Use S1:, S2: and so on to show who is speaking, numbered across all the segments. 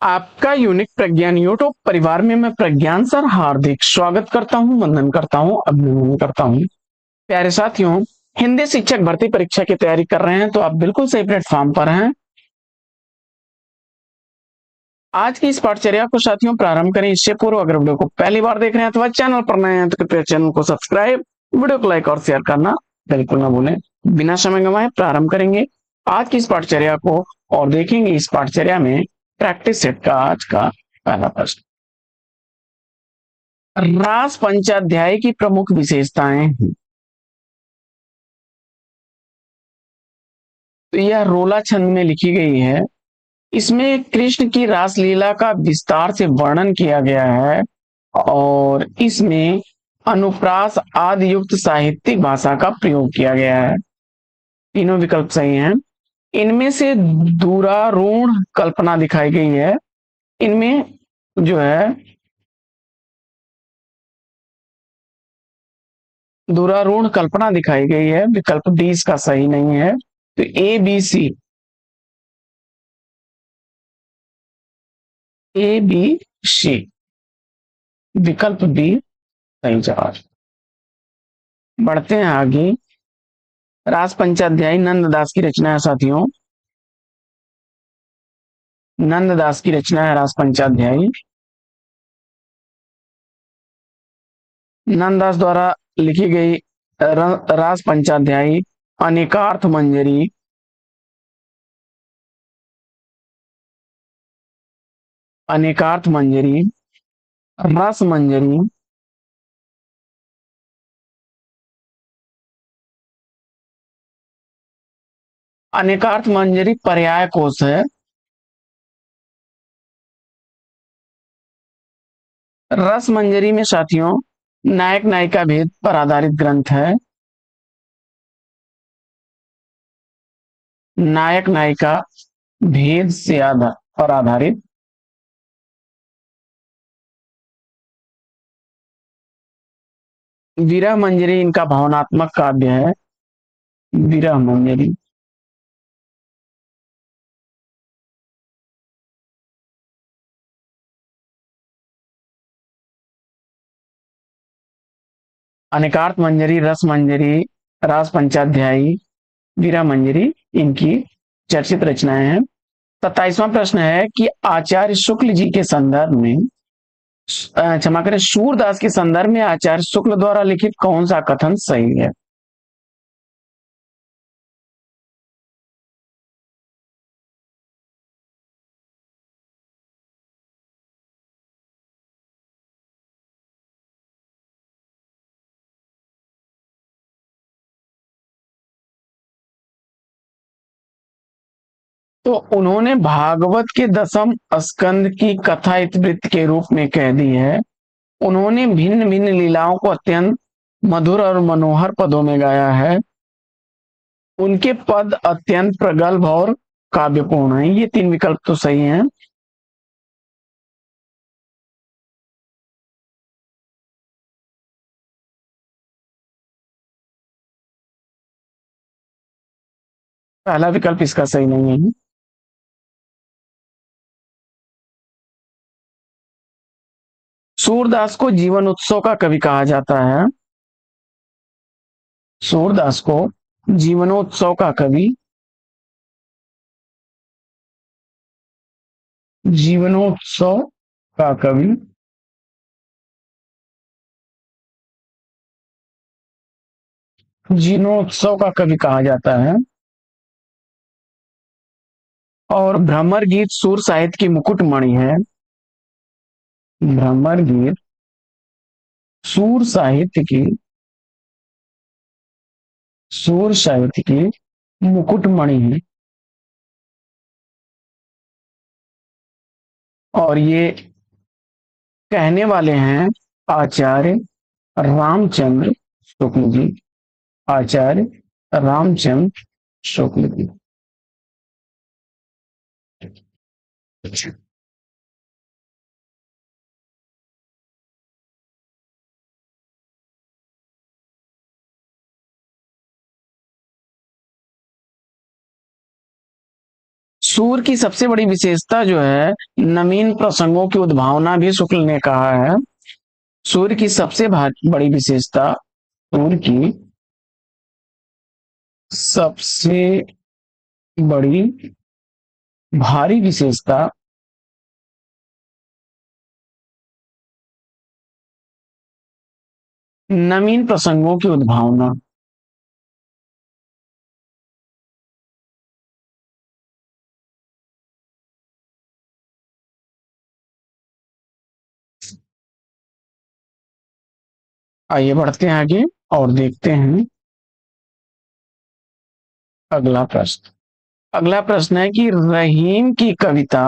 S1: आपका यूनिक प्रज्ञान यूट्यूब परिवार में मैं प्रज्ञान सर हार्दिक स्वागत करता हूं, वंदन करता हूं, अभिनंदन करता हूं। प्यारे साथियों, हिंदी शिक्षक भर्ती परीक्षा की तैयारी कर रहे हैं तो आप बिल्कुल सही प्लेटफॉर्म पर हैं। आज की इस पाठचर्या को साथियों प्रारंभ करें इससे पूर्व अगर वीडियो को पहली बार देख रहे हैं अथवा चैनल पर नए हैं तो कृपया चैनल को सब्सक्राइब, वीडियो को लाइक और शेयर करना बिल्कुल ना भूलें। बिना समय गंवाए प्रारंभ करेंगे आज की इस पाठचर्या को और देखेंगे इस पाठचर्या में प्रैक्टिस सेट का आज का पहला प्रश्न। रास पंचाध्याय की प्रमुख विशेषताएं हैं। तो यह रोला छंद में लिखी गई है। इसमें कृष्ण की रासलीला का विस्तार से वर्णन किया गया है और इसमें अनुप्रास आदि युक्त साहित्यिक भाषा का प्रयोग किया गया है। तीनों विकल्प सही हैं। इनमें से दूरारूढ़ कल्पना दिखाई गई है। इनमें जो है दूरारूढ़ कल्पना दिखाई गई है, विकल्प डी इसका सही नहीं है। तो ए बी सी विकल्प बी सही जवाब। बढ़ते हैं आगे। रास पंचाध्यायी नंददास की रचना है साथियों। नंददास की रचना है रास पंचाध्यायी। नंददास द्वारा लिखी गई रास पंचाध्यायी अनेकार्थ मंजरी, अनेकार्थ मंजरी, रस मंजरी, अनेकार्थ मंजरी पर्याय कोश है। रस मंजरी में साथियों नायक नायिका भेद पर आधारित ग्रंथ है। नायक नायिका भेद से पर आधारित। विरह मंजरी इनका भावनात्मक काव्य है। विरह मंजरी। अनेकार्थ मंजरी, रस मंजरी, रास पंचाध्यायी, वीरा मंजरी इनकी चर्चित रचनाएं हैं। 27वां प्रश्न है कि आचार्य शुक्ल जी के संदर्भ में क्षमा करें, सूरदास के संदर्भ में आचार्य शुक्ल द्वारा लिखित कौन सा कथन सही है। तो उन्होंने भागवत के दसम स्कंद की कथा इतिवृत्त के रूप में कह दी है। उन्होंने भिन्न भिन्न लीलाओं को अत्यंत मधुर और मनोहर पदों में गाया है। उनके पद अत्यंत प्रगल्भ और काव्यपूर्ण हैं। ये तीन विकल्प तो सही हैं। पहला विकल्प इसका सही नहीं है। सूरदास को जीवन उत्सव का कवि कहा जाता है। सूरदास को जीवनोत्सव का कवि, जीवनोत्सव का कवि, जीवनोत्सव का कवि कहा जाता है। और भ्रमर गीत सूर साहित्य की मुकुटमणि है। भ्रमर गीत सूर साहित्य की, सूर साहित्य की मुकुटमणि है। और ये कहने वाले हैं आचार्य रामचंद्र शुक्ल जी। आचार्य रामचंद्र शुक्ल जी। सूर की सबसे बड़ी विशेषता जो है, नवीन प्रसंगों की उद्भावना भी शुक्ल ने कहा है। सूर्य की सबसे बड़ी विशेषता, सूर्य की सबसे बड़ी भारी विशेषता नवीन प्रसंगों की उद्भावना। आइए बढ़ते हैं आगे और देखते हैं अगला प्रश्न। अगला प्रश्न है कि रहीम की कविता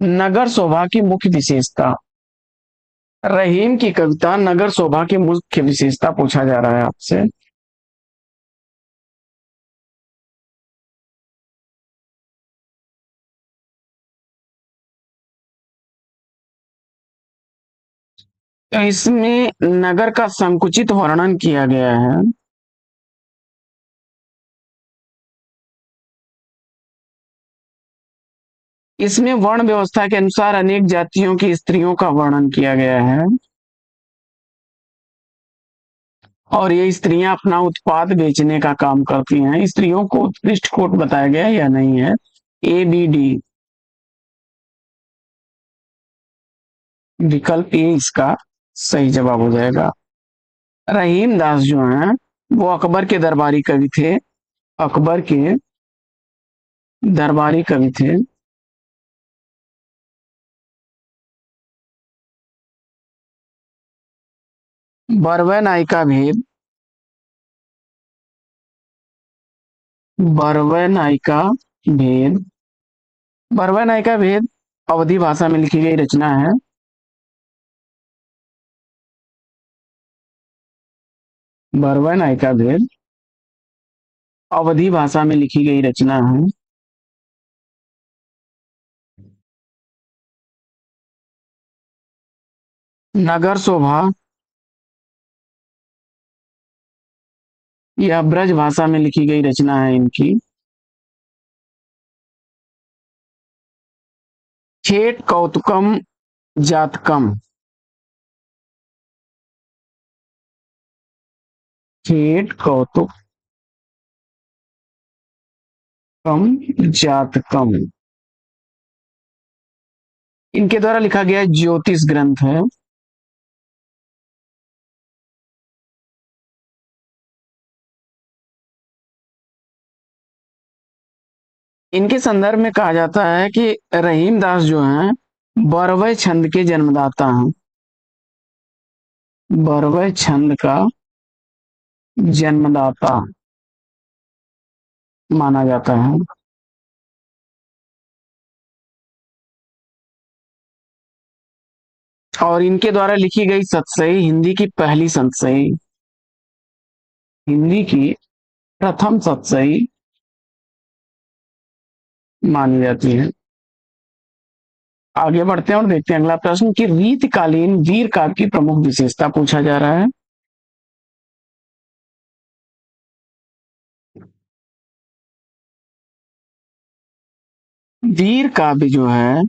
S1: नगर शोभा की मुख्य विशेषता। रहीम की कविता नगर शोभा की मुख्य विशेषता पूछा जा रहा है आपसे। तो इसमें नगर का संकुचित वर्णन किया गया है। इसमें वर्ण व्यवस्था के अनुसार अनेक जातियों की स्त्रियों का वर्णन किया गया है और ये स्त्रियां अपना उत्पाद बेचने का काम करती हैं। स्त्रियों को उत्कृष्ट कोट बताया गया या नहीं है? A B D. विकल्प ए इसका सही जवाब हो जाएगा। रहीम दास जो हैं वो अकबर के दरबारी कवि थे। अकबर के दरबारी कवि थे। बरवे नायिका भेद, बरवे नायिका भेद, बरवे नायिका भेद अवधी भाषा में लिखी गई रचना है। बरवे नायिका भेद अवधी भाषा में लिखी गई रचना है। नगर शोभा यह ब्रज भाषा में लिखी गई रचना है इनकी। ठेठ कौतुकम जातकम, ठेठ कौतुकम जातकम इनके द्वारा लिखा गया ज्योतिष ग्रंथ है। इनके संदर्भ में कहा जाता है कि रहीम दास जो हैं बरवय छंद के जन्मदाता हैं। बरवय छंद का जन्मदाता माना जाता है। और इनके द्वारा लिखी गई सतसई हिंदी की पहली सतसई, हिंदी की प्रथम सतसई मानी जाती है। आगे बढ़ते हैं और देखते हैं अगला प्रश्न कि रीतकालीन वीर काव्य की प्रमुख विशेषता पूछा जा रहा है। वीर काव्य जो है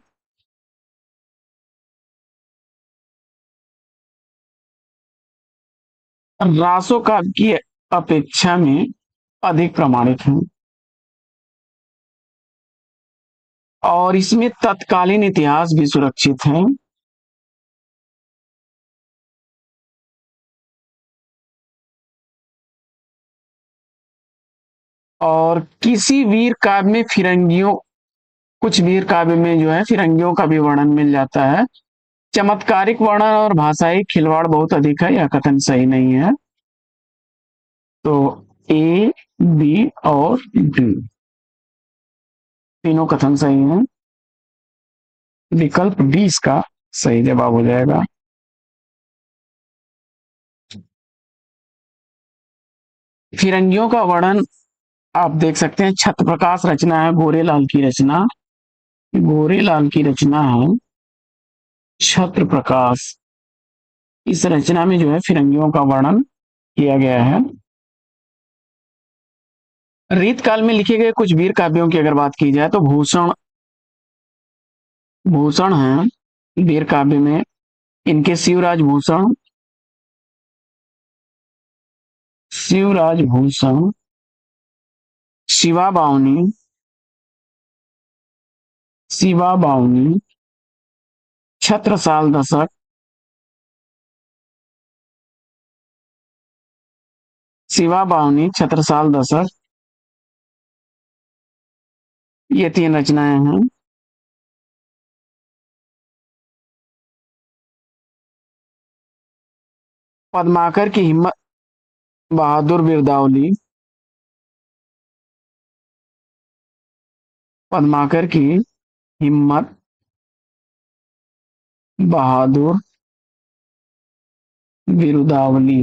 S1: रासो काव्य की अपेक्षा में अधिक प्रमाणित है और इसमें तत्कालीन इतिहास भी सुरक्षित है। और किसी वीर काव्य में फिरंगियों, कुछ वीर काव्य में जो है फिरंगियों का भी वर्णन मिल जाता है। चमत्कारिक वर्णन और भाषाई खिलवाड़ बहुत अधिक है, यह कथन सही नहीं है। तो ए, बी और डी तीनों कथन सही हैं। विकल्प डी इसका सही जवाब हो जाएगा। फिरंगियों का वर्णन आप देख सकते हैं, छत्र प्रकाश रचना है गोरेलाल की रचना, गोरेलाल की रचना है छत्र प्रकाश। इस रचना में जो है फिरंगियों का वर्णन किया गया है। रीत काल में लिखे गए कुछ वीर काव्यों की अगर बात की जाए तो भूषण भूषण है वीर काव्य में। इनके शिवराज भूषण, शिवराज भूषण, शिवा बावनी, शिवा बावनी, छत्रसाल दशक, शिवा बावनी, छत्रसाल दशक, ये तीन रचनाएं हैं। पद्माकर की हिम्मत बहादुर बिरदावली, पद्माकर की हिम्मत बहादुर बिरुदावली।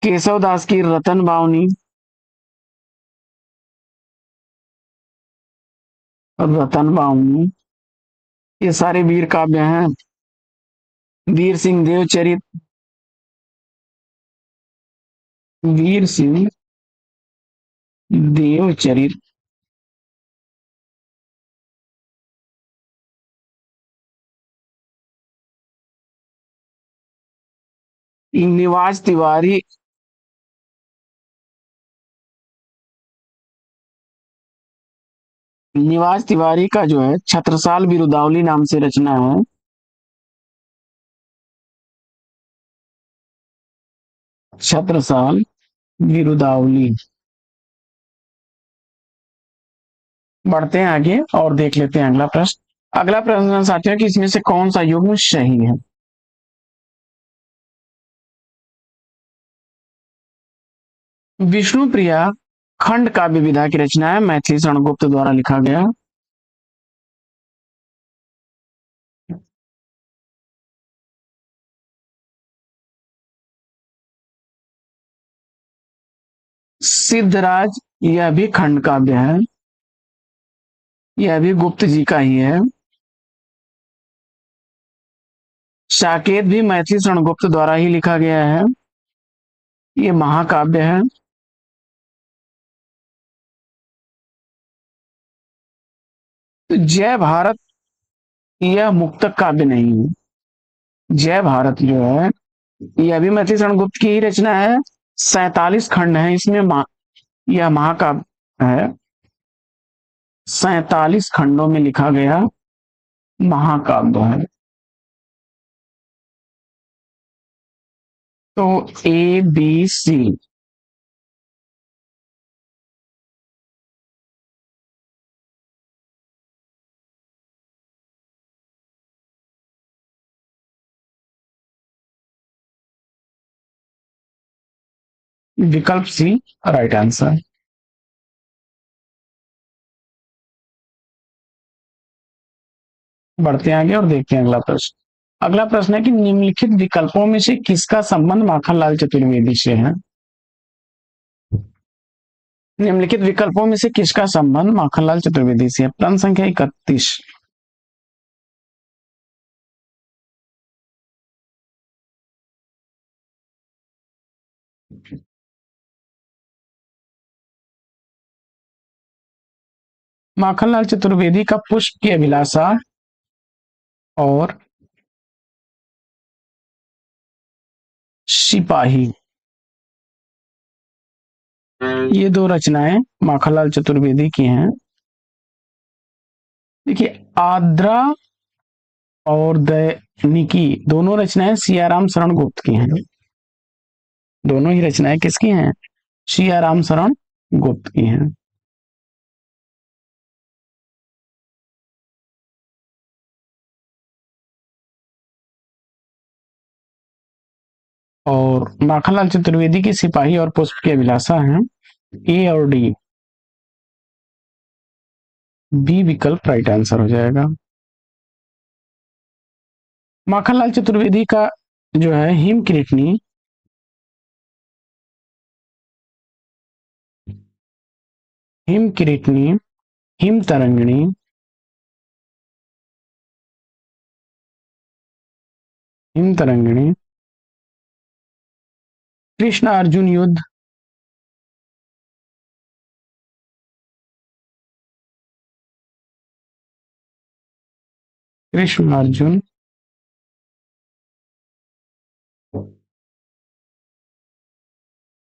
S1: केशव दास की रतन बावनी, रतन बावनी, ये सारे वीर काव्य हैं। वीर सिंह देवचरित, वीर सिंह देवचरित, निवाज तिवारी, निवाज तिवारी का जो है छत्रसाल बिरुदावली नाम से रचना है। छत्रसाल बिरुदावली। बढ़ते हैं आगे और देख लेते हैं अगला प्रश्न। अगला प्रश्न साथियों कि इसमें से कौन सा युग्म सही है। विष्णु प्रिया खंड काव्य विधा की रचना है, मैथिली शरणगुप्त द्वारा लिखा गया। सिद्धराज, यह भी खंड काव्य है, यह भी गुप्त जी का ही है। साकेत भी मैथिली शरणगुप्त द्वारा ही लिखा गया है, ये महाकाव्य है। तो जय भारत, यह मुक्तक काव्य नहीं है। जय भारत जो है यह भी मैथिली शरणगुप्त की ही रचना है। 47 खंड है इसमें, यह महाकाव्य है। 47 खंडों में लिखा गया महाकाव्य है। तो ए बी सी, विकल्प सी राइट आंसर। बढ़ते हैं आगे और देखते हैं अगला प्रश्न। अगला प्रश्न है कि निम्नलिखित विकल्पों में से किसका संबंध माखनलाल चतुर्वेदी से है। निम्नलिखित विकल्पों में से किसका संबंध माखनलाल चतुर्वेदी से है। प्रश्न संख्या 31। माखनलाल चतुर्वेदी का पुष्प की अभिलाषा और सिपाही, ये दो रचनाएं माखनलाल चतुर्वेदी की हैं। देखिए, आद्रा और दैनिकी दोनों रचनाएं सियाराम शरण गुप्त की हैं। दोनों ही रचनाएं किसकी हैं? सियाराम शरण गुप्त की हैं। और माखनलाल चतुर्वेदी की सिपाही और पुष्प की अभिलाषा हैं। ए और डी, बी विकल्प राइट आंसर हो जाएगा। माखनलाल चतुर्वेदी का जो है हिम किरीटनी, हिम किरीटनी, हिम तरंगिणी, हिम तरंगिणी, कृष्ण अर्जुन युद्ध, कृष्ण अर्जुन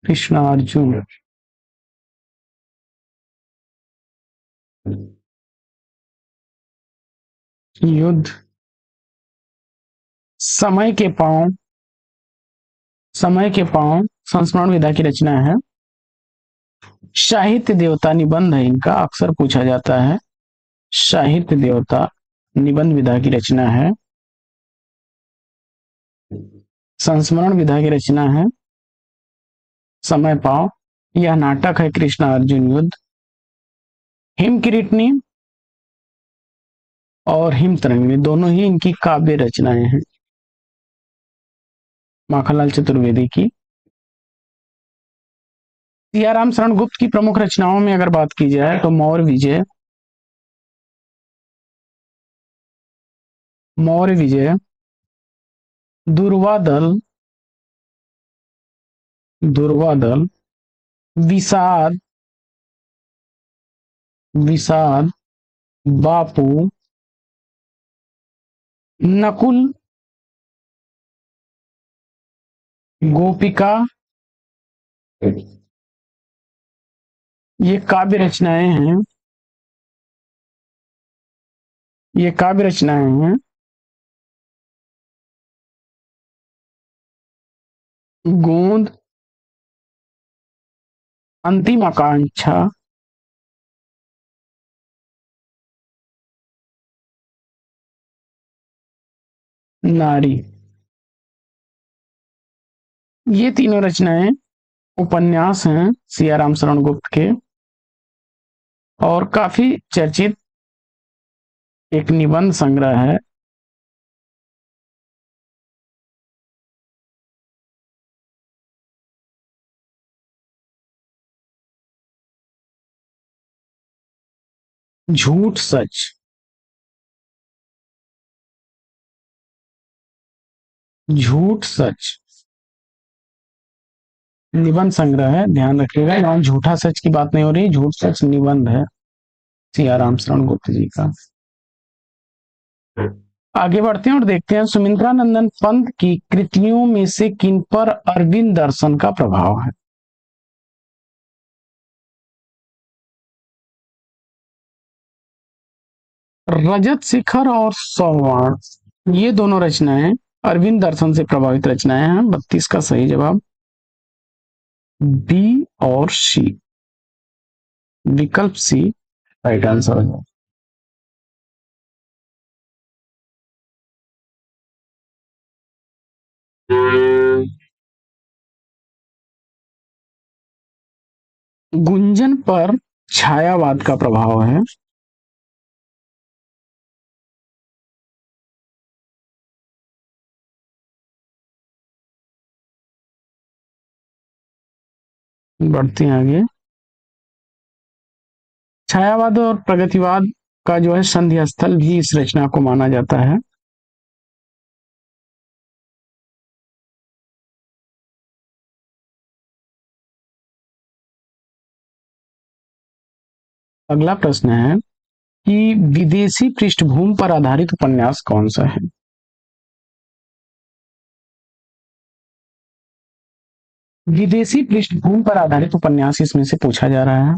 S1: कृष्ण अर्जुन युद्ध, समय के पांव, समय के पांव संस्मरण विधा की रचना है। साहित्य देवता निबंध है, इनका अक्सर पूछा जाता है। साहित्य देवता निबंध विधा की रचना है। संस्मरण विधा की रचना है। समय पाव, यह नाटक है कृष्ण अर्जुन युद्ध। हिम किरीटनी और हिम तरंगिणी दोनों ही इनकी काव्य रचनाएं हैं, माखनलाल चतुर्वेदी की। सियाराम शरण गुप्त की प्रमुख रचनाओं में अगर बात की जाए तो मौर्य विजय, मौर्य विजय, दुर्वादल, दुर्वादल, विषाद, विषाद, बापू, नकुल, गोपिका, ये काव्य रचनाएं हैं, ये काव्य रचनाएं हैं। गोंद, अंतिम आकांक्षा, नारी, ये तीनों रचनाएं उपन्यास हैं सियाराम शरण गुप्त के, और काफी चर्चित एक निबंध संग्रह है। झूठ सच, झूठ सच निबंध संग्रह है, ध्यान रखिएगा, यहाँ झूठा सच की बात नहीं हो रही, झूठ सच निबंध है सियाराम शरण गुप्त जी का। आगे बढ़ते हैं और देखते हैं सुमित्रा नंदन पंत की कृतियों में से किन पर अरविंद दर्शन का प्रभाव है। रजत शिखर और सौवाण, ये दोनों रचनाएं अरविंद दर्शन से प्रभावित रचनाएं हैं। 32 का सही जवाब बी और सी, विकल्प सी राइट आंसर है। गुंजन पर छायावाद का प्रभाव है। बढ़ते हैं आगे। छायावाद और प्रगतिवाद का जो है संधि स्थल भी इस रचना को माना जाता है। अगला प्रश्न है कि विदेशी पृष्ठभूमि पर आधारित उपन्यास कौन सा है। विदेशी पृष्ठभूमि पर आधारित उपन्यास इसमें से पूछा जा रहा है।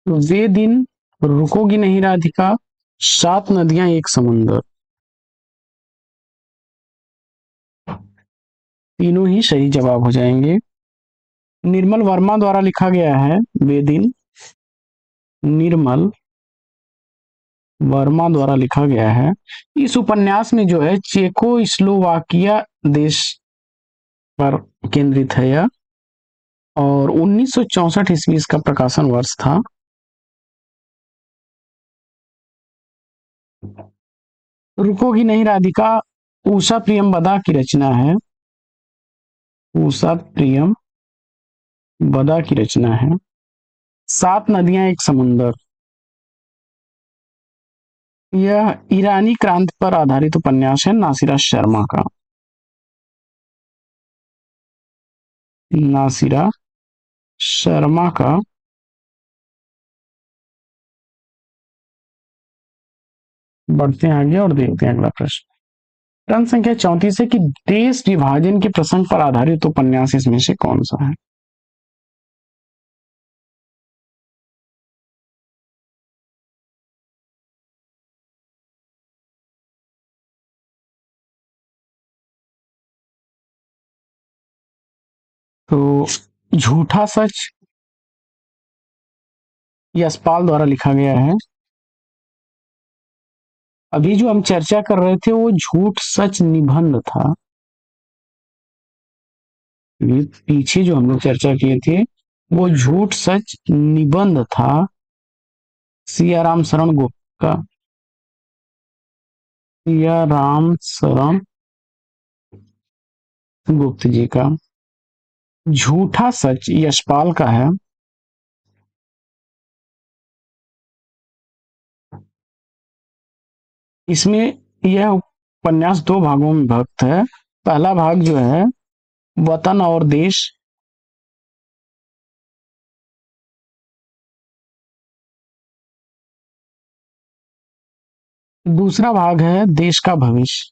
S1: वे दिन, रुकोगी नहीं राधिका, सात नदियां एक समुंदर, तीनों ही सही जवाब हो जाएंगे। निर्मल वर्मा द्वारा लिखा गया है वे दिन, निर्मल वर्मा द्वारा लिखा गया है। इस उपन्यास में जो है चेको स्लोवाकिया देश पर केंद्रित है यह, और 1964 ईस्वी इसका प्रकाशन वर्ष था। रुकोगी नहीं राधिका उषा प्रियम बदा की रचना है, उषा प्रियम बदा की रचना है। सात नदियां एक समुंदर, यह ईरानी क्रांति पर आधारित उपन्यास है नासिरा शर्मा का। नासिरा शर्मा का। बढ़ते हैं आगे और देखते हैं अगला प्रश्न। प्रश्न संख्या 34 है कि देश विभाजन के प्रसंग पर आधारित उपन्यास इसमें से कौन सा है। तो झूठा सच यशपाल द्वारा लिखा गया है। अभी जो हम चर्चा कर रहे थे वो झूठ सच निबंध था। ये पीछे जो हम लोग चर्चा किए थे वो झूठ सच निबंध था सियाराम शरण गुप्त का। सियाराम शरण गुप्त जी का। झूठा सच यशपाल का है। इसमें यह उपन्यास दो भागों में विभक्त है। पहला भाग जो है वतन और देश, दूसरा भाग है देश का भविष्य।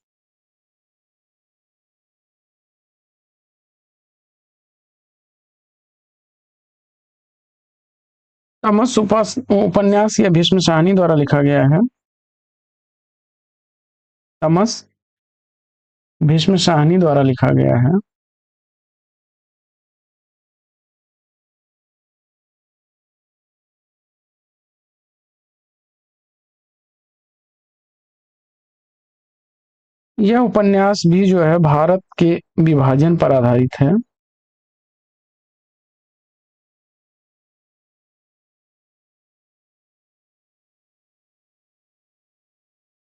S1: तमस उपन्यास या भीष्म शाहनी द्वारा लिखा गया है। तमस भीष्म शाहनी द्वारा लिखा गया है। यह उपन्यास भी जो है भारत के विभाजन पर आधारित है।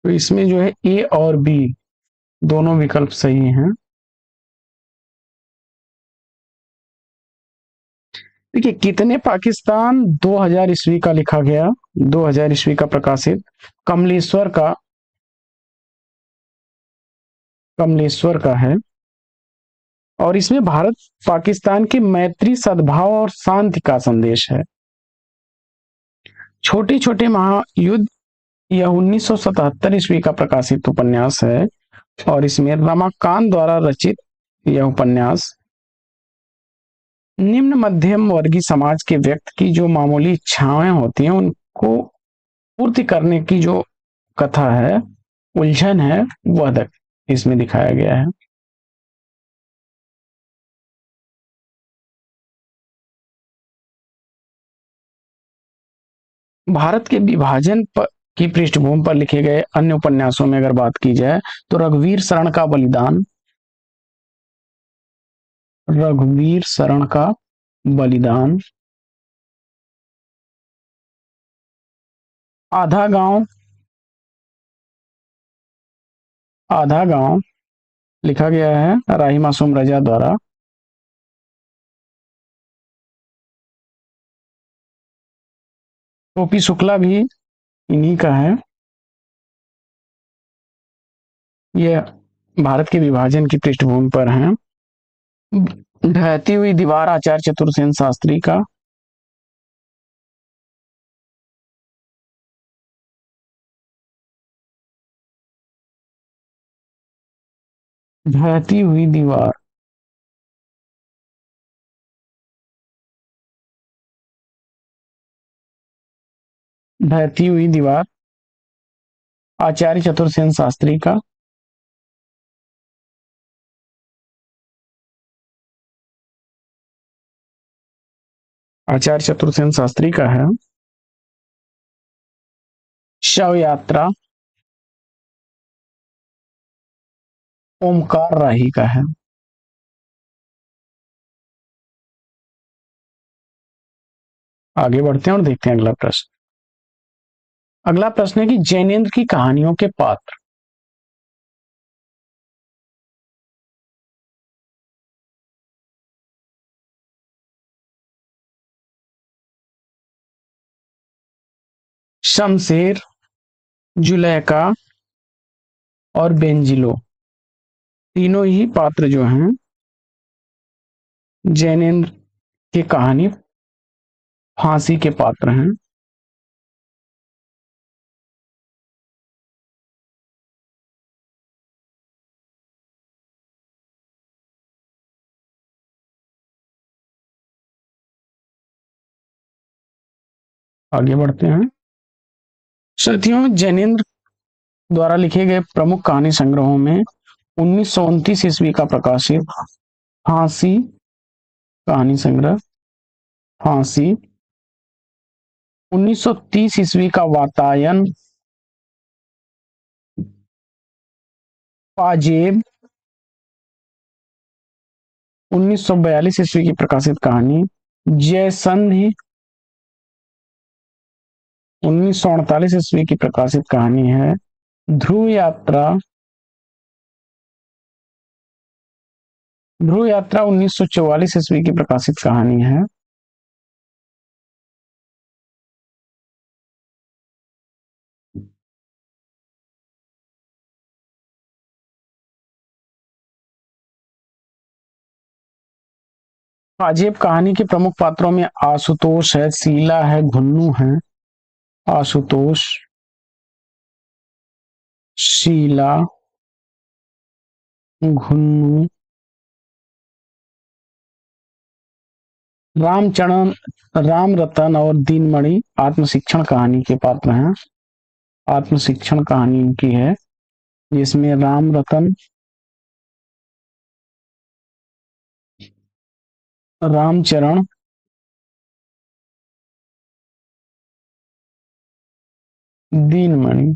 S1: तो इसमें जो है ए और बी दोनों विकल्प सही हैं। देखिए कितने पाकिस्तान 2000 ईस्वी का लिखा गया, 2000 ईस्वी का प्रकाशित कमलेश्वर का है। और इसमें भारत पाकिस्तान की मैत्री सद्भाव और शांति का संदेश है। छोटे छोटे महायुद्ध यह 1977 ईस्वी का प्रकाशित उपन्यास है। और इसमें रमाकांत द्वारा रचित यह उपन्यास निम्न मध्यम वर्गीय समाज के व्यक्ति की जो मामूली इच्छाएं होती हैं उनको पूर्ति करने की जो कथा है, उलझन है, वह इसमें दिखाया गया है। भारत के विभाजन पर की पृष्ठभूमि पर लिखे गए अन्य उपन्यासों में अगर बात की जाए तो रघुवीर शरण का बलिदान, आधा गांव आधा गांव लिखा गया है राही मासूम रजा द्वारा। टोपी शुक्ला भी इन्हीं का है। यह भारत के विभाजन की पृष्ठभूमि पर है। ढहती हुई दीवार आचार्य चतुर्सेन शास्त्री का। ढहती हुई दीवार ढहती हुई दीवार आचार्य चतुर्सेन शास्त्री का। आचार्य चतुर्सेन शास्त्री का है। शव यात्रा ओमकार राही का है। आगे बढ़ते हैं और देखते हैं अगला प्रश्न। अगला प्रश्न है कि जैनेन्द्र की कहानियों के पात्र। शमशेर, जुलेखा और बेंजिलो, तीनों ही पात्र जो हैं जैनेन्द्र की कहानी फांसी के पात्र हैं। आगे बढ़ते हैं। साथियों, जैनेन्द्र द्वारा लिखे गए प्रमुख कहानी संग्रहों में 1929 ईस्वी का प्रकाशित फांसी कहानी संग्रह, फांसी, 1930 ईस्वी का वातायन, पाजेब, 1942 ईस्वी की प्रकाशित कहानी जयसंधि, 1948 ईस्वी की प्रकाशित कहानी है ध्रुव यात्रा, ध्रुव यात्रा 1944 ईस्वी की प्रकाशित कहानी है पाजेब। कहानी के प्रमुख पात्रों में आशुतोष है, शीला है, घुन्नू है। आशुतोष, शीला, घुन्नू, रामचरण, राम रतन और दीनमणि आत्मशिक्षण कहानी के पात्र हैं। आत्मशिक्षण कहानी इनकी है जिसमें राम रतन, रामचरण, दीनमणि,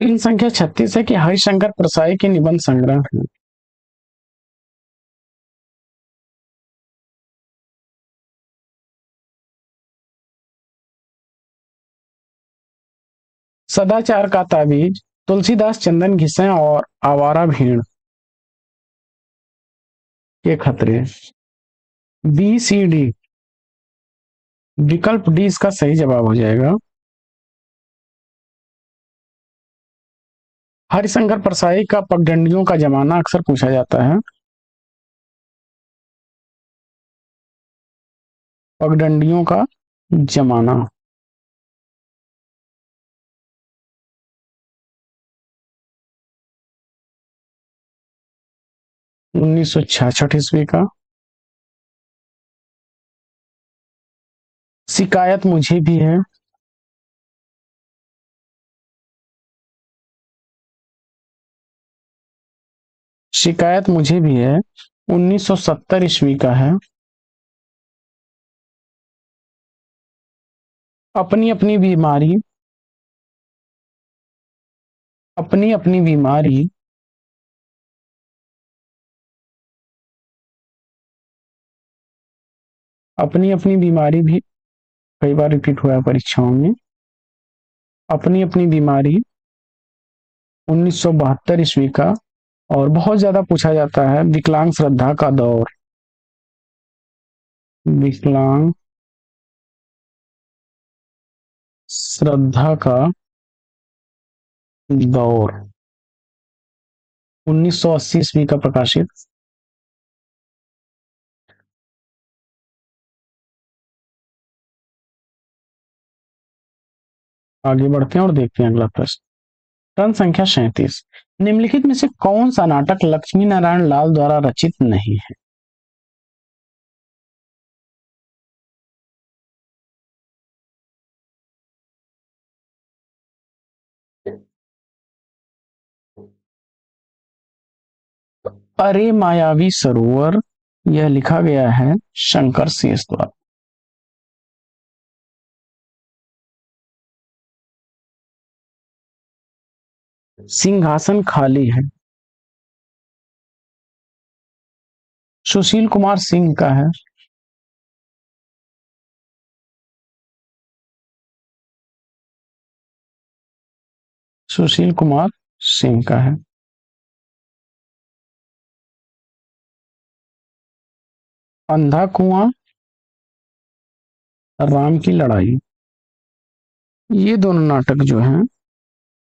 S1: इन संख्या 36 है कि हरिशंकर परसाई के निबंध संग्रह है। सदाचार का ताबीज, तुलसीदास चंदन घिसे और आवारा भीड़ के खतरे। बी सी डी, विकल्प डी इसका सही जवाब हो जाएगा। हरिशंकर परसाई का पगडंडियों का जमाना अक्सर पूछा जाता है। पगडंडियों का जमाना, 1966 ईस्वी का। शिकायत मुझे भी है, शिकायत मुझे भी है, 1970 ईस्वी का है। अपनी अपनी बीमारी, अपनी अपनी बीमारी, अपनी अपनी बीमारी भी कई बार रिपीट हुआ है परीक्षाओं में। अपनी अपनी बीमारी 1972 ईस्वी का। और बहुत ज्यादा पूछा जाता है विकलांग श्रद्धा का दौर, विकलांग श्रद्धा का दौर 1980 ईस्वी का प्रकाशित। आगे बढ़ते हैं और देखते हैं अगला प्रश्न। प्रश्न संख्या 37, निम्नलिखित में से कौन सा नाटक लक्ष्मी नारायण लाल द्वारा रचित नहीं है? अरे मायावी सरोवर, यह लिखा गया है शंकर शेष द्वारा। सिंहासन खाली है, सुशील कुमार सिंह का है। सुशील कुमार सिंह का है। अंधा कुआं, राम की लड़ाई, ये दोनों नाटक जो हैं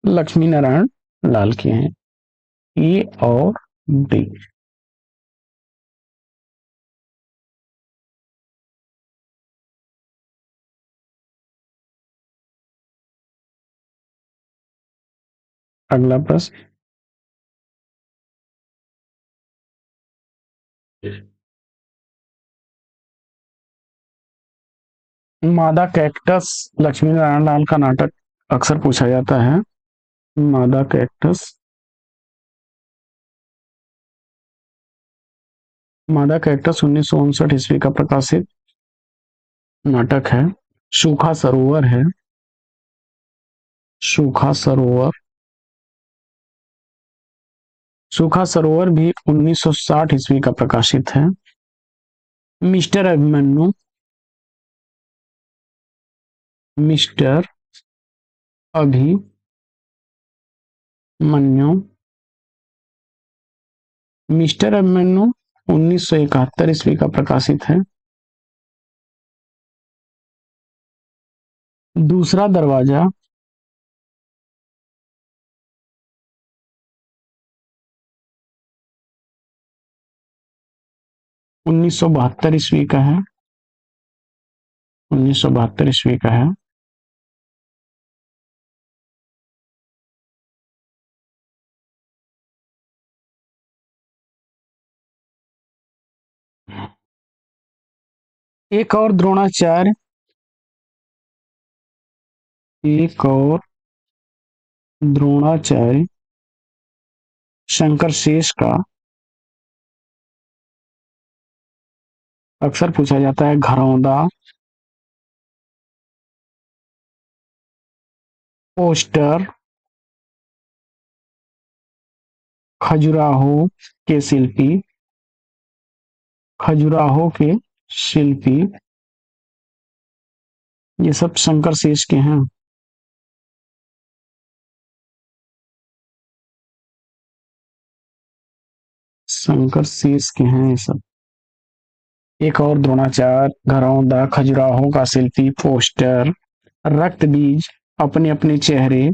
S1: लक्ष्मी नारायण लाल के हैं। ए और डी। अगला प्रश्न, मादा कैक्टस लक्ष्मी नारायण लाल का नाटक अक्सर पूछा जाता है। मादा कैक्टस, मादा कैक्टस 1959 ईस्वी का प्रकाशित नाटक है। सूखा सरोवर है, सूखा सरोवर, सूखा सरोवर भी 1960 ईस्वी का प्रकाशित है। Mister Abhimanyu, mister Abhimanyu, mister Abhimanyu 1971 ईस्वी का प्रकाशित है। दूसरा दरवाजा, 1972 ईस्वी का है, 1972 ईस्वी का है। एक और द्रोणाचार्य, एक और द्रोणाचार्य शंकर शेष का अक्सर पूछा जाता है। घरौंदा, पोस्टर, खजुराहो के शिल्पी, खजुराहो के शिल्पी, ये सब शंकर शेष के हैं। शंकर शेष के हैं ये सब। एक और द्रोणाचार्य, घरौंदा, खजुराहो का शिल्पी, पोस्टर, रक्त बीज, अपने अपने चेहरे,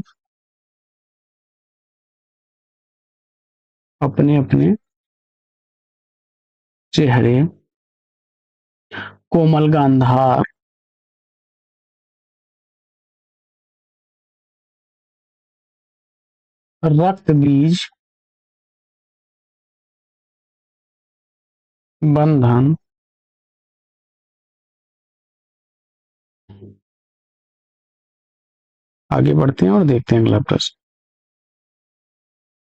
S1: अपने अपने चेहरे, कोमल गांधार, रक्त बीज, बंधन। आगे बढ़ते हैं और देखते हैं अगला प्रश्न।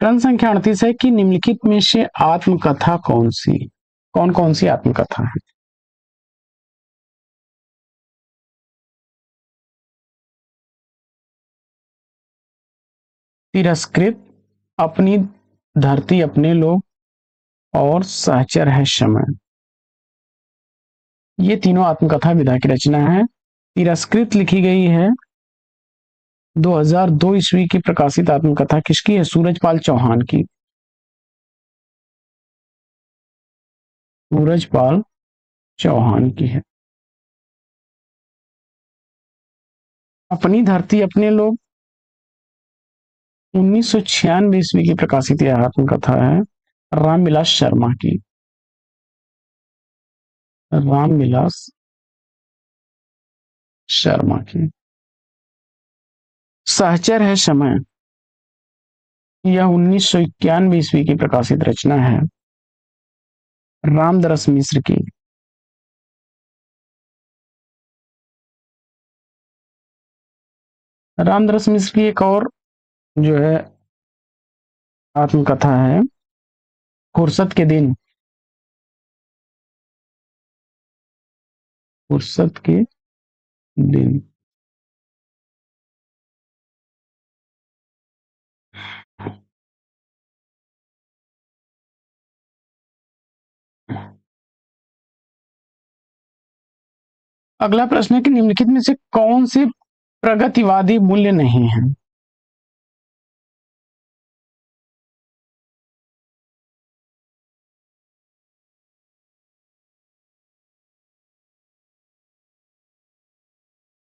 S1: प्रश्न संख्या 38 है कि निम्नलिखित में से आत्मकथा कौन सी, कौन कौन सी आत्मकथा है। तिरस्कृत, अपनी धरती अपने लोग और सहचर है समय, ये तीनों आत्मकथा विधा की रचना है। तिरस्कृत लिखी गई है 2002 ईस्वी की प्रकाशित आत्मकथा किसकी है? सूरजपाल चौहान की। सूरजपाल चौहान की है। अपनी धरती अपने लोग 1996 ईस्वी की प्रकाशित यह आत्मकथा है रामविलास शर्मा की। रामविलास शर्मा की। सहचर है समय, यह 1991 ईस्वी की प्रकाशित रचना है रामदरस मिश्र की। रामदरस मिश्र की एक और जो है आत्मकथा है फुर्सत के दिन, फुर्सत के दिन। अगला प्रश्न है कि निम्नलिखित में से कौन से प्रगतिवादी मूल्य नहीं है।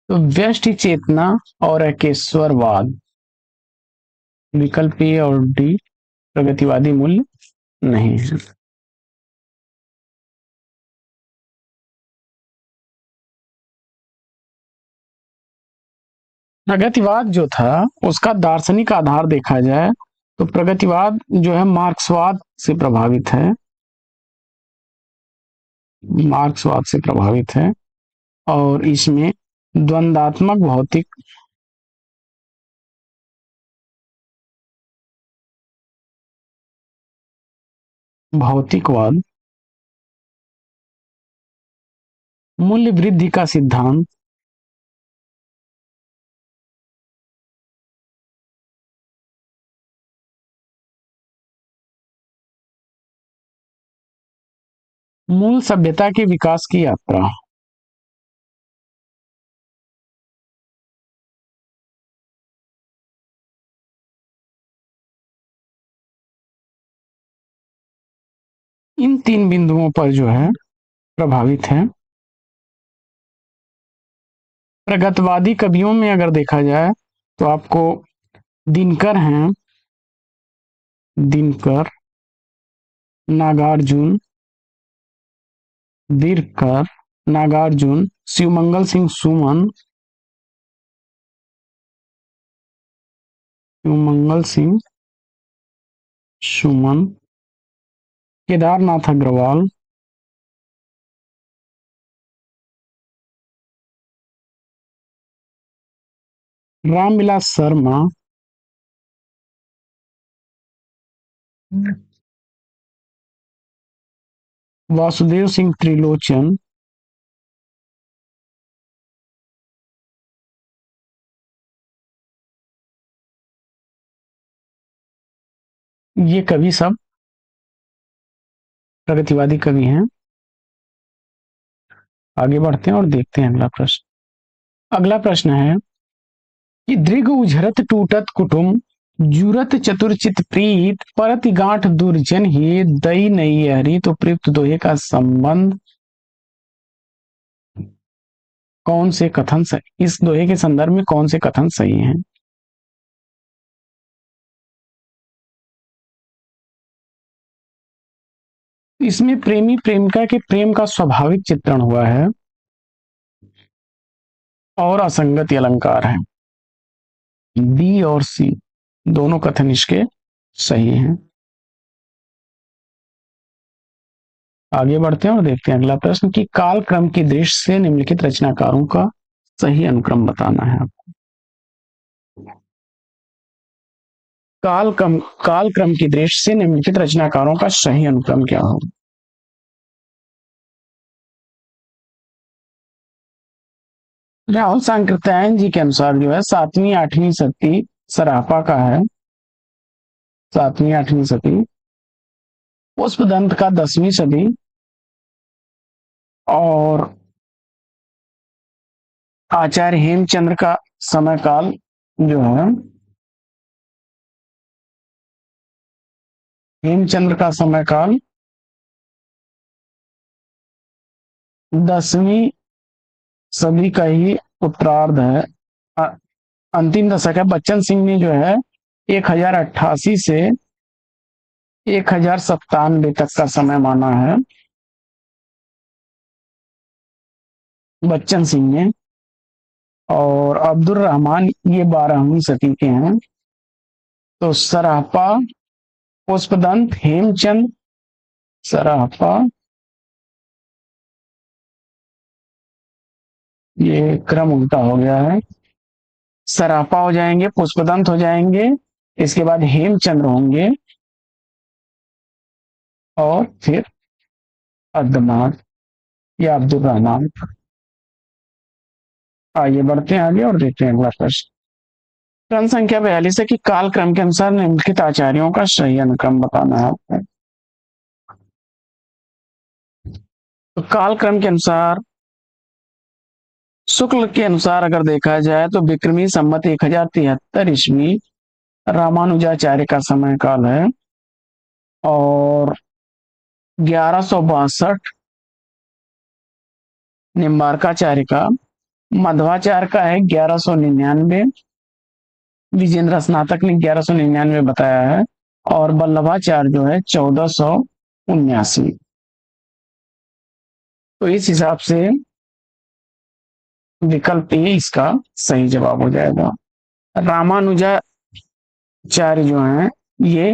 S1: तो व्यष्टि चेतना और एकेश्वरवाद, विकल्प ए और डी प्रगतिवादी मूल्य नहीं है। प्रगतिवाद जो था उसका दार्शनिक आधार देखा जाए तो प्रगतिवाद जो है मार्क्सवाद से प्रभावित है, मार्क्सवाद से प्रभावित है, और इसमें द्वंदात्मक भौतिकवाद, मूल्य वृद्धि का सिद्धांत, मूल सभ्यता के विकास की यात्रा। इन तीन बिंदुओं पर जो है प्रभावित है। प्रगतवादी कवियों में अगर देखा जाए तो आपको दिनकर हैं, दिनकर, नागार्जुन, दिनकर, नागार्जुन, शिवमंगल सिंह सुमन, शिवमंगल सिंह सुमन, केदारनाथ अग्रवाल, रामविलास शर्मा, वासुदेव सिंह त्रिलोचन, ये कवि सब प्रगतिवादी कवि हैं। आगे बढ़ते हैं और देखते हैं अगला प्रश्न। अगला प्रश्न है कि दृग उझरत टूटत कुटुम, जुरत चतुरचित प्रीत, परति गांठ दुर्जन ही, दई नई हरी। तो प्रयुक्त दोहे का संबंध कौन से कथन सही, इस दोहे के संदर्भ में कौन से कथन सही हैं? इसमें प्रेमी प्रेमिका के प्रेम का स्वाभाविक चित्रण हुआ है और असंगति अलंकार है। बी और सी दोनों कथन इसके सही हैं। आगे बढ़ते हैं और देखते हैं अगला प्रश्न कि कालक्रम की दृष्टि से निम्नलिखित रचनाकारों का सही अनुक्रम बताना है आपको। कालक्रम की दृष्टि से निम्नलिखित रचनाकारों का सही अनुक्रम क्या होगा? राहुल सांकृत्यायन जी के अनुसार जो है 7वीं-8वीं सदी सरापा का है, 7वीं-8वीं सदी। पुष्पदंत का 10वीं सदी, और आचार्य हेमचंद्र का समय काल जो है, हेमचंद्र का समय काल 10वीं सदी का ही उत्तरार्ध है, अंतिम दशक है। बच्चन सिंह ने जो है 1088 से 1097 तक का समय माना है, बच्चन सिंह ने। और अब्दुल रहमान ये 12वीं सदी के हैं। तो सरापा, पुष्पदंत, हेमचंद, सरापा, ये क्रम उल्टा हो गया है। सरापा हो जाएंगे, पुष्पदंत हो जाएंगे, इसके बाद हेमचंद्र होंगे, और फिर अब्दुल या अब्दुल रहमान। आइए बढ़ते हैं आगे और देखते हैं अगला प्रश्न। प्रश्न संख्या 42 है कि कालक्रम के अनुसार निम्नलिखित आचार्यों का सही अनुक्रम बताना है आपको। तो कालक्रम के अनुसार, शुक्ल के अनुसार अगर देखा जाए तो विक्रमी संवत 1073 ईस्वी रामानुजाचार्य का समय काल है, और 1162 निम्बार्काचार्य का, मध्वाचार्य का है 1199, विजेंद्र स्नातक ने 1199 बताया है, और वल्लभाचार्य जो है 1479। तो इस हिसाब से विकल्प ए इसका सही जवाब हो जाएगा। रामानुजाचार्य जो हैं, ये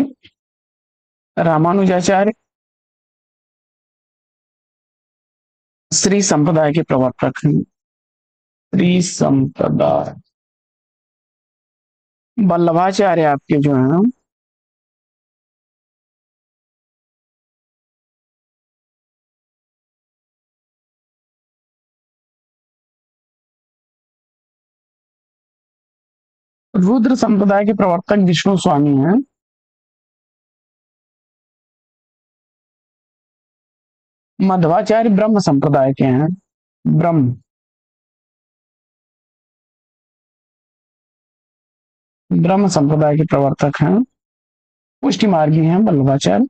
S1: रामानुजाचार्य श्री संप्रदाय के प्रवर्तक हैं। श्री संप्रदाय। वल्लभाचार्य आपके जो हैं रुद्र संप्रदाय के प्रवर्तक विष्णु स्वामी हैं। मध्वाचार्य ब्रह्म संप्रदाय के हैं। ब्रह्म ब्रह्म संप्रदाय के प्रवर्तक हैं। पुष्टि मार्गी हैं वल्लभाचार्य।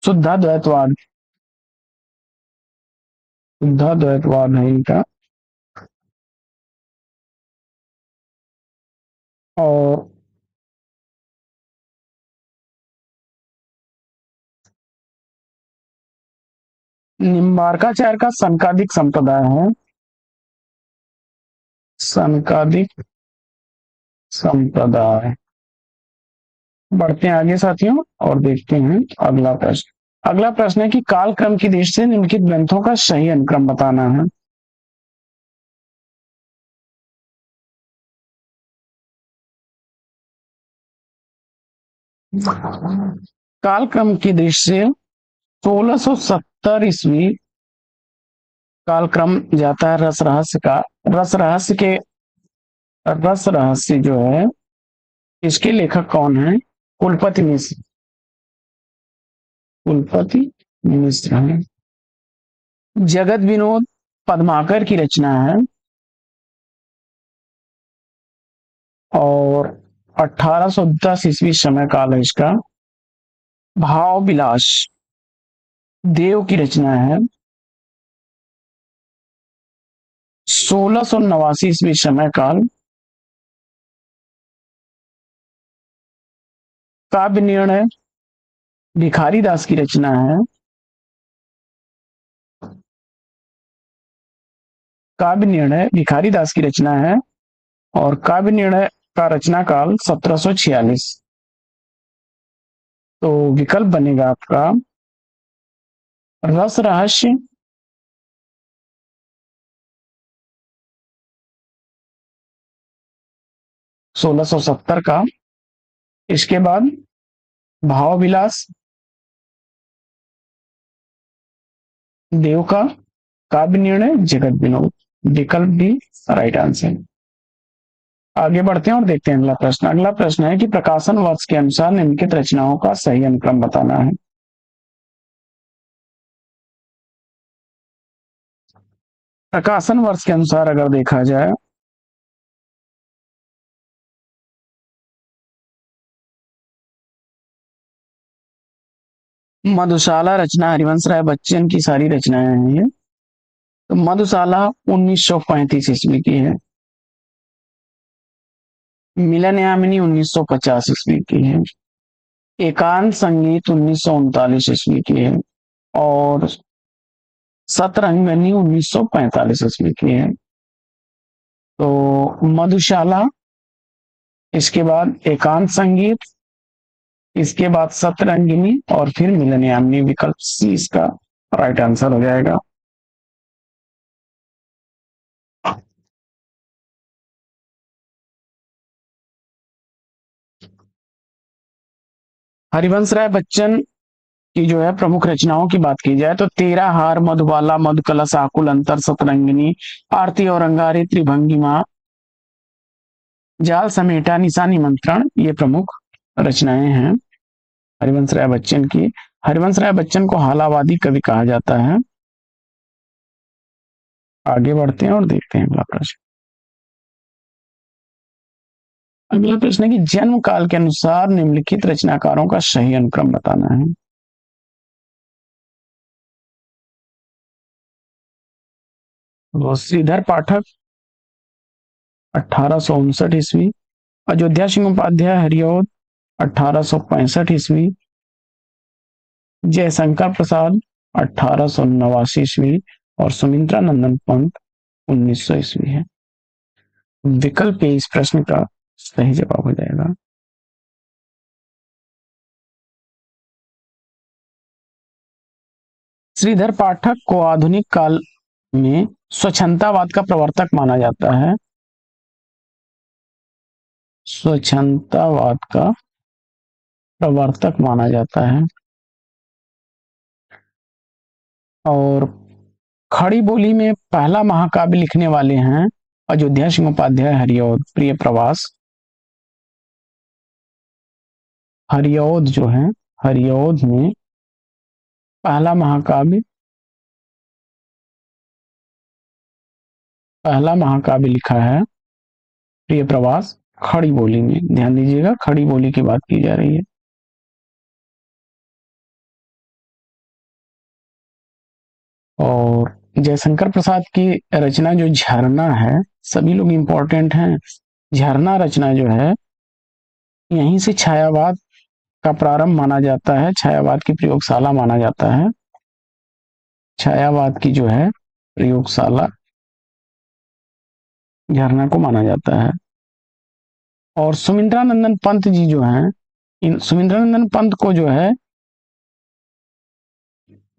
S1: शुद्धाद्वैतवाद शुद्धाद्वैतवाद है इनका। और निम्बार्काचार्य का सनकादिक संप्रदाय है। सनकादिक संप्रदाय। बढ़ते हैं आगे साथियों और देखते हैं अगला प्रश्न। अगला प्रश्न है कि कालक्रम की दृष्टि से निम्नलिखित ग्रंथों का सही अनुक्रम बताना है। कालक्रम की दृष्टि से 1670 ईस्वी कालक्रम जाता है रस रहस्य का। रस रहस्य जो है, इसके लेखक कौन है? कुलपति मिश्र। कुलपति मिश्र है। जगत विनोद पद्माकर की रचना है, और 1810 ईस्वी समय काल है इसका। भाव विलास देव की रचना है, 1689 ईस्वी समय काल। काव्य निर्णय भिखारी दास की रचना है, काव्य निर्णय भिखारी दास की रचना है, और काव्य निर्णय का रचना काल 1746। तो विकल्प बनेगा आपका रस रहस्य, 1670 का। इसके बाद भाव विलास देव का, काव्य निर्णय जगत विनोद। विकल्प भी राइट आंसर। आगे बढ़ते हैं और देखते हैं अगला प्रश्न। अगला प्रश्न है कि प्रकाशन वर्ष के अनुसार निम्नलिखित रचनाओं का सही अनुक्रम बताना है। प्रकाशन वर्ष के अनुसार अगर देखा जाए, मधुशाला रचना हरिवंश राय बच्चन की सारी रचनाएं हैं ये। तो मधुशाला 1935 ईस्वी की है। मिलन यामिनी 1950 ईस्वी की है। एकांत संगीत 1939 ईस्वी की है। और सतरंगनी 1945 ईस्वी की है। तो मधुशाला, इसके बाद एकांत संगीत, इसके बाद सतरंगिनी, और फिर मिलन यामिनी। विकल्प सी इसका राइट आंसर हो जाएगा। हरिवंश राय बच्चन की जो है प्रमुख रचनाओं की बात की जाए तो तेरा हार, मधुबाला, मधुकलश, आकुल अंतर, सतरंगिनी, आरती और अंगारी, त्रिभंगिमा, जाल समेटा, निशानी मंत्रण, ये प्रमुख रचनाएं हैं हरिवंश राय बच्चन की। हरिवंश राय बच्चन को हालावादी कवि कहा जाता है। आगे बढ़ते हैं और देखते हैं अगला प्रश्न। अगला प्रश्न है कि जन्म काल के अनुसार निम्नलिखित रचनाकारों का सही अनुक्रम बताना है। वो श्रीधर पाठक 1859 ईस्वी, अयोध्या सिंह उपाध्याय हरिऔध 1865 ईस्वी, जयशंकर प्रसाद 1889 ईस्वी और सुमित्रा नंदन पंत 1900 ईस्वी है। विकल्प ए इस प्रश्न का सही जवाब हो जाएगा। श्रीधर पाठक को आधुनिक काल में स्वच्छंदतावाद का प्रवर्तक माना जाता है। स्वच्छंदतावाद का प्रवर्तक माना जाता है। और खड़ी बोली में पहला महाकाव्य लिखने वाले हैं अयोध्या सिंह उपाध्याय हरिऔध प्रिय प्रवास। हरिऔध जो है, हरिऔध में पहला महाकाव्य लिखा है प्रिय प्रवास खड़ी बोली में। ध्यान दीजिएगा, खड़ी बोली की बात की जा रही है। और जयशंकर प्रसाद की रचना जो झरना है, सभी लोग इंपॉर्टेंट हैं। झरना रचना जो है, यहीं से छायावाद का प्रारंभ माना जाता है, छायावाद की प्रयोगशाला माना जाता है। छायावाद की जो है प्रयोगशाला झरना को माना जाता है। और सुमित्रानंदन पंत जी जो हैं, सुमित्रानंदन पंत को जो है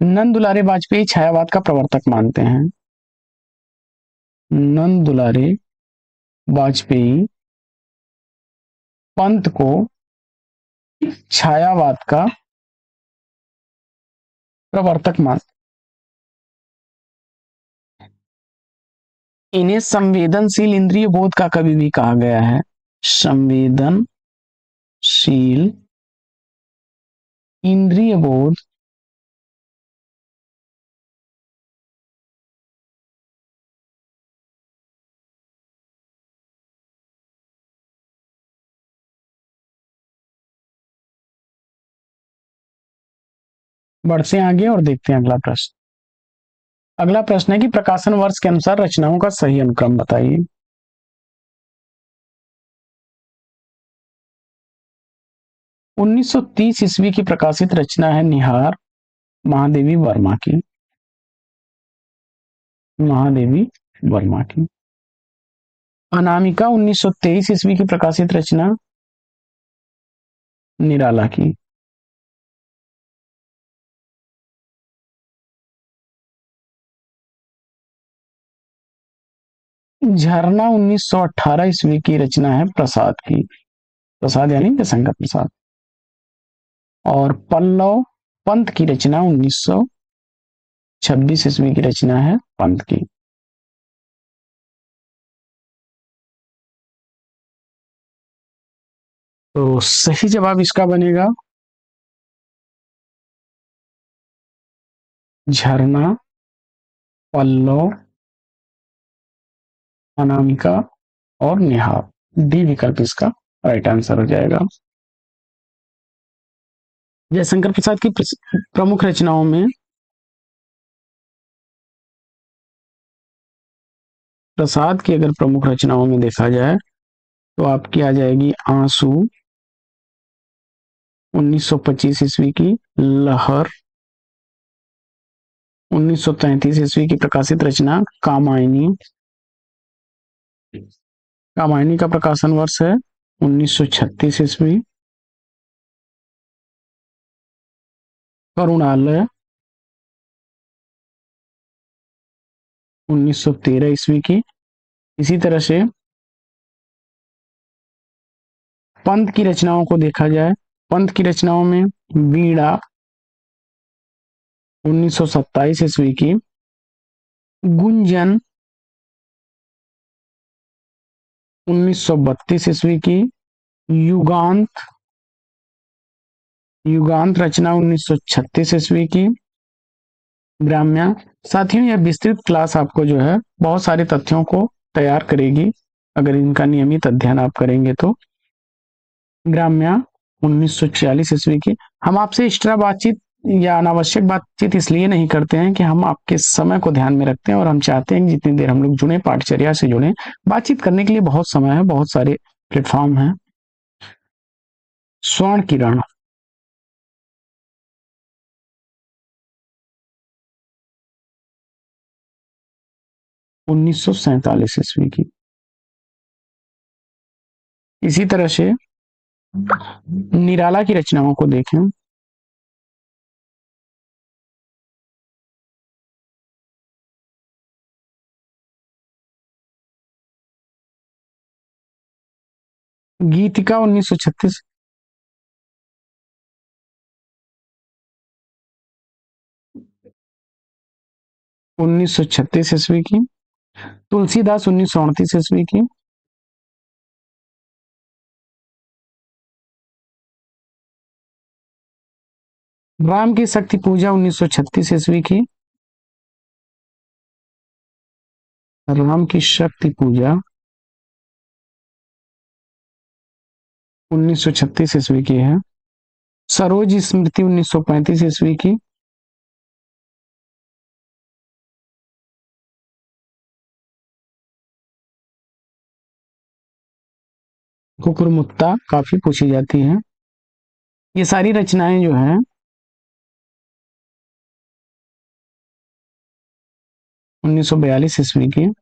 S1: नंद दुलारे वाजपेयी छायावाद का प्रवर्तक मानते हैं। नंद दुलारे वाजपेयी पंत को छायावाद का प्रवर्तक मानते। इन्हें संवेदनशील इंद्रिय बोध का कवि भी कहा गया है। संवेदनशील इंद्रिय बोध बढ़ते हैं आगे और देखते हैं अगला प्रश्न। अगला प्रश्न है कि प्रकाशन वर्ष के अनुसार रचनाओं का सही अनुक्रम बताइए। उन्नीस सौ 30 ईस्वी की प्रकाशित रचना है निहार महादेवी वर्मा की। महादेवी वर्मा की। अनामिका 1923 ईस्वी की प्रकाशित रचना निराला की। झरना 1918 ईस्वी की रचना है प्रसाद की। प्रसाद यानी जयशंकर प्रसाद। और पल्लव पंत की रचना 1926 ईस्वी की रचना है पंत की। तो सही जवाब इसका बनेगा झरना, पल्लव, अनामिका और निहार। डी विकल्प इसका राइट आंसर हो जाएगा। जयशंकर प्रसाद की प्रमुख रचनाओं में प्रसाद की अगर प्रमुख रचनाओं में देखा जाए तो आपकी आ जाएगी आंसू 1925 ईस्वी की, लहर 1933 ईस्वी की प्रकाशित रचना कामायनी। कामायनी का प्रकाशन वर्ष है 1936 ईस्वी। करुणालय 1913 ईस्वी की। इसी तरह से पंत की रचनाओं को देखा जाए, पंत की रचनाओं में वीणा 1927 ईस्वी की, गुंजन 1932 ईस्वी की, युगांत रचना 1936 ईस्वी की, ग्राम्या। साथियों, यह विस्तृत क्लास आपको जो है बहुत सारे तथ्यों को तैयार करेगी अगर इनका नियमित अध्ययन आप करेंगे तो। ग्राम्या 1946 ईस्वी की। हम आपसे एक्स्ट्रा बातचीत या अनावश्यक बातचीत इसलिए नहीं करते हैं कि हम आपके समय को ध्यान में रखते हैं और हम चाहते हैं कि जितनी देर हम लोग जुड़े, पाठचर्या से जुड़े। बातचीत करने के लिए बहुत समय है, बहुत सारे प्लेटफॉर्म हैं। स्वर्ण किरण 1947 ईस्वी की। इसी तरह से निराला की रचनाओं को देखें। गीतिका 1936। 1936 ईस्वी की। तुलसीदास 1938 ईस्वी की। राम की शक्ति पूजा 1936 ईस्वी की। राम की शक्ति पूजा 1936 ईस्वी की है। सरोज स्मृति 1935 ईस्वी की। कुकुरमुत्ता काफी पूछी जाती है। ये सारी रचनाएं जो हैं 1942 ईस्वी की।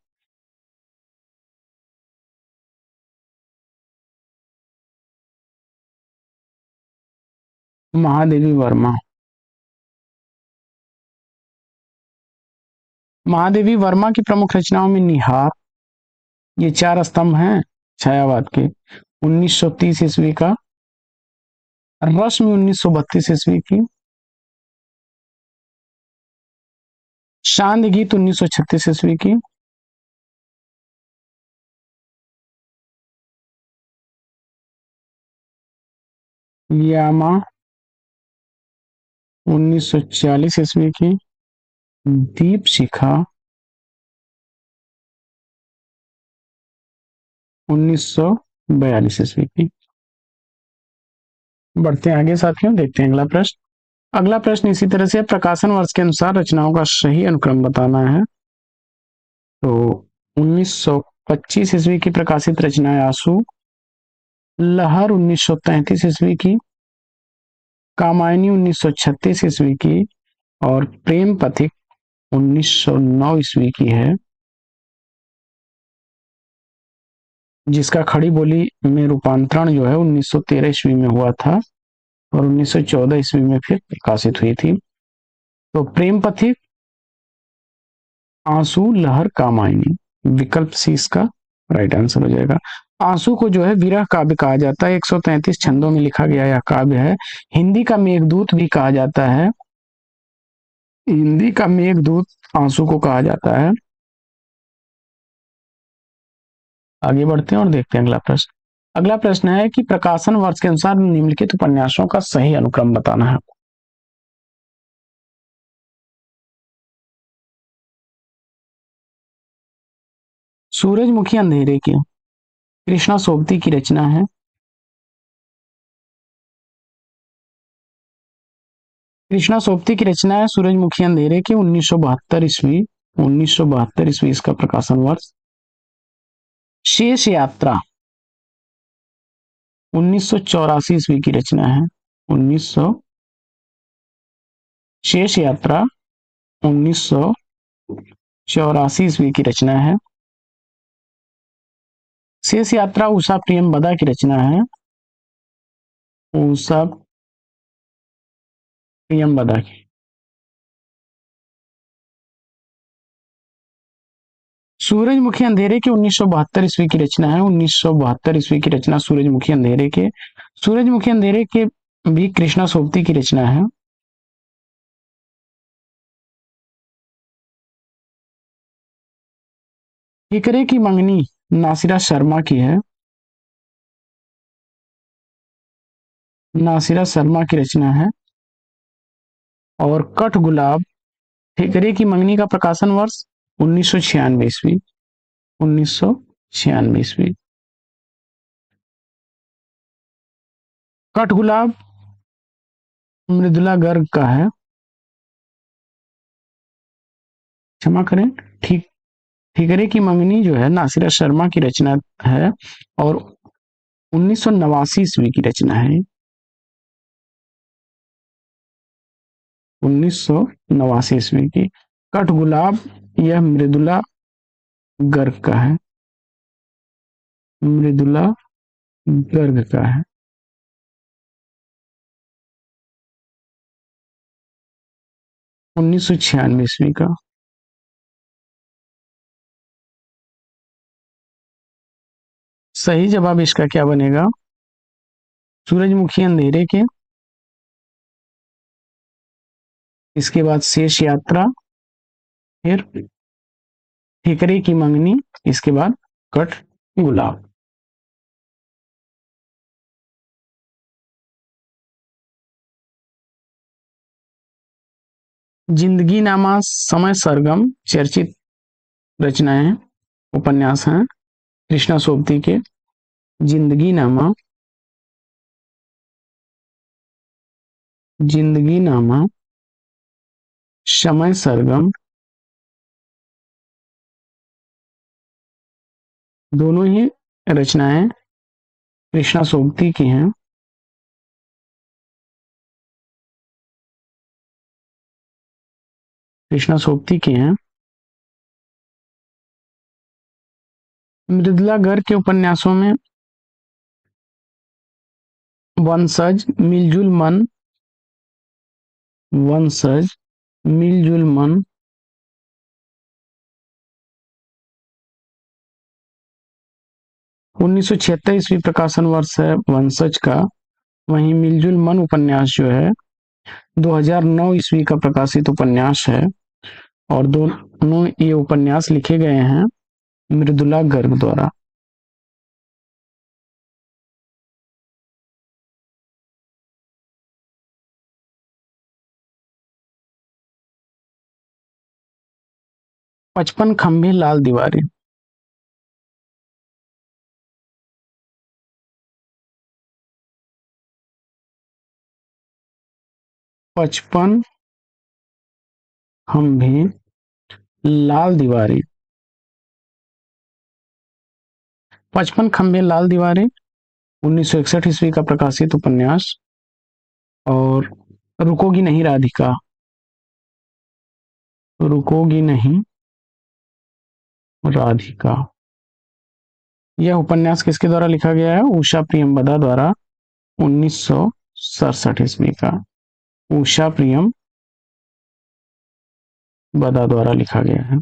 S1: महादेवी वर्मा। महादेवी वर्मा की प्रमुख रचनाओं में निहार, ये चार स्तंभ हैं छायावाद के, 1930 ईस्वी का। रश्मि 1932 ईस्वी की। चांद गीत 1936 ईस्वी की। यामा 1940 ईस्वी की। दीप शिखा 1942 ईस्वी की। बढ़ते हैं आगे साथियों, देखते हैं अगला प्रश्न। अगला प्रश्न इसी तरह से, प्रकाशन वर्ष के अनुसार रचनाओं का सही अनुक्रम बताना है। तो 1925 ईस्वी की प्रकाशित रचना है आंसू। लहर 1933 ईस्वी की। कामायनी 1936 ईस्वी की। और प्रेम पथिक 1909 ईस्वी की है, जिसका खड़ी बोली में रूपांतरण जो है 1913 ईस्वी में हुआ था और 1914 ईस्वी में फिर प्रकाशित हुई थी। तो प्रेम पथिक, आंसू, लहर, कामायनी, विकल्प सी इसका राइट आंसर हो जाएगा। आंसू को जो है विरह काव्य कहा जाता है, 133 छंदों में लिखा गया यह काव्य है। हिंदी का मेघदूत भी कहा जाता है। हिंदी का मेघदूत आंसू को कहा जाता है। आगे बढ़ते हैं और देखते हैं अगला प्रश्न। अगला प्रश्न है कि प्रकाशन वर्ष के अनुसार निम्नलिखित उपन्यासों का सही अनुक्रम बताना है। सूरजमुखी अंधेरे की कृष्णा सोबती की रचना है। कृष्णा सोबती की रचना है सूरजमुखी अंधेरे की, 1972 ईस्वी। 1972 ईस्वी इसका प्रकाशन वर्ष। शेष यात्रा 1984 ईस्वी की रचना है। 1900 शेष यात्रा 1984 ईस्वी की रचना है। शेष यात्रा उषा प्रियमबदा की रचना है। उषा प्रियमबदा की। सूरजमुखी अंधेरे की 1972 ईस्वी की रचना है। 1972 ईस्वी की रचना सूरजमुखी अंधेरे के। सूरजमुखी अंधेरे के भी कृष्णा सोबती की रचना है। ठिकरे की मंगनी नासिरा शर्मा की है। नासिरा शर्मा की रचना है। और कठ गुलाब, ठिकरे की मंगनी का प्रकाशन वर्ष 1996 ईस्वी। 1996 ईस्वी। कठ गुलाब मृदुला गर्ग का है, क्षमा करें, ठीक ठिकरे की मंगनी जो है नासिर शर्मा की रचना है और 1989 ईस्वी की रचना है। 1989 ईस्वी की। कठगुलाब यह मृदुला गर्ग का है, मृदुला गर्ग का है। 1996 ईस्वी का। सही जवाब इसका क्या बनेगा? सूरजमुखी अंधेरे के, इसके बाद शेष यात्रा, फिर ठिकरे की मंगनी, इसके बाद कठ गुलाब। जिंदगी नामा समय सरगम चर्चित रचनाएं उपन्यास हैं कृष्णा सोबती के। जिंदगी नामा, जिंदगी नामा, समय सरगम, दोनों ही रचनाएं कृष्णा सोबती की हैं। कृष्णा सोबती की हैं। मृदुला गर्ग के उपन्यासों में वंशज, मिलजुल मन, वंशज, मिलजुल मन, 1976 ईस्वी प्रकाशन वर्ष है वंशज का। वहीं मिलजुल मन उपन्यास जो है 2009 ईस्वी का प्रकाशित उपन्यास है और दोनों ये उपन्यास लिखे गए हैं मृदुला गर्ग द्वारा। पचपन खंभे लाल दीवारें, 55 खंभे लाल दीवारें, 55 खंभे लाल दीवारें 1961 ईस्वी का प्रकाशित उपन्यास। और रुकोगी नहीं राधिका, रुकोगी नहीं राधिका, यह उपन्यास किसके द्वारा लिखा गया है? उषा प्रियमबदा द्वारा, 1967 ईस्वी का। उषा प्रियम बदा द्वारा लिखा गया है।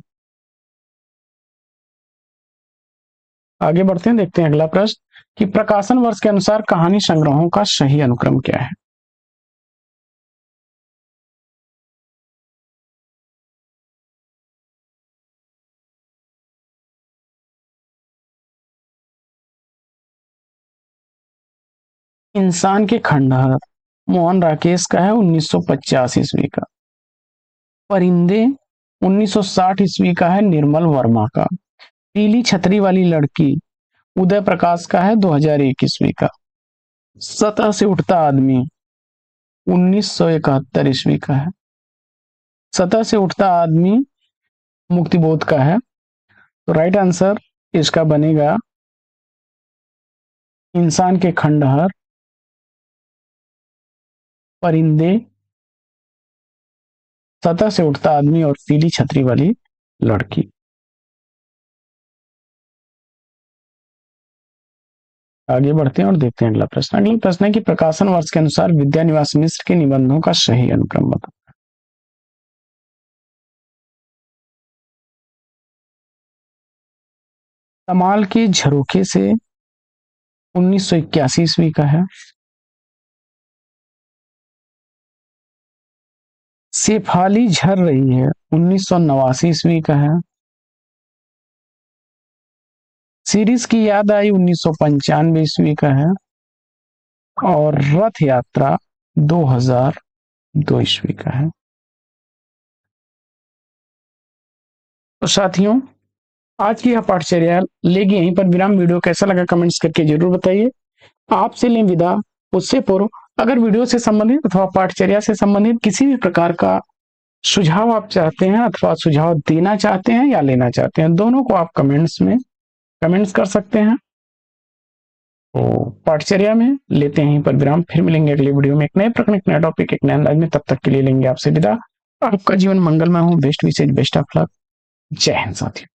S1: आगे बढ़ते हैं, देखते हैं अगला प्रश्न कि प्रकाशन वर्ष के अनुसार कहानी संग्रहों का सही अनुक्रम क्या है? इंसान के खंडहर मोहन राकेश का है, 1950 ईस्वी का। परिंदे 1960 ईस्वी का है, निर्मल वर्मा का। पीली छतरी वाली लड़की उदय प्रकाश का है, 2001 ईस्वी का। सतह से उठता आदमी 1971 ईस्वी का है। सतह से उठता आदमी मुक्तिबोध का है। तो राइट आंसर इसका बनेगा इंसान के खंडहर, परिंदे, सतह से उठता आदमी और पीली छतरी वाली लड़की। आगे बढ़ते हैं और देखते हैं अगला प्रश्न। अगला प्रश्न है कि प्रकाशन वर्ष के अनुसार विद्यानिवास मिश्र के निबंधों का सही अनुक्रम बताओ। कमाल के झरोखे से 1981 ईस्वी का है। शेफाली झर रही है 1989 ईस्वी का है। सीरीज की याद आई 1995 ईस्वी का है। और रथ यात्रा 2002 ईस्वी का है। तो साथियों, आज की यह पाठचर्या लेगी यहीं पर विराम। वीडियो कैसा लगा कमेंट्स करके जरूर बताइए। आपसे लें विदा, उससे पूर्व अगर वीडियो से संबंधित अथवा पाठचर्या से संबंधित किसी भी प्रकार का सुझाव आप चाहते हैं अथवा सुझाव देना चाहते हैं या लेना चाहते हैं, दोनों को आप कमेंट्स कर सकते हैं। तो पाठचर्या में लेते हैं पर विराम, फिर मिलेंगे अगले वीडियो में एक नए प्रकरण, एक नया टॉपिक, एक नए अंदाज में। तब तक के लिए लेंगे आपसे विदा। आपका जीवन मंगलमय हो। बेस्ट विशेष, बेस्ट ऑफ लक। जय हिंद साथियों।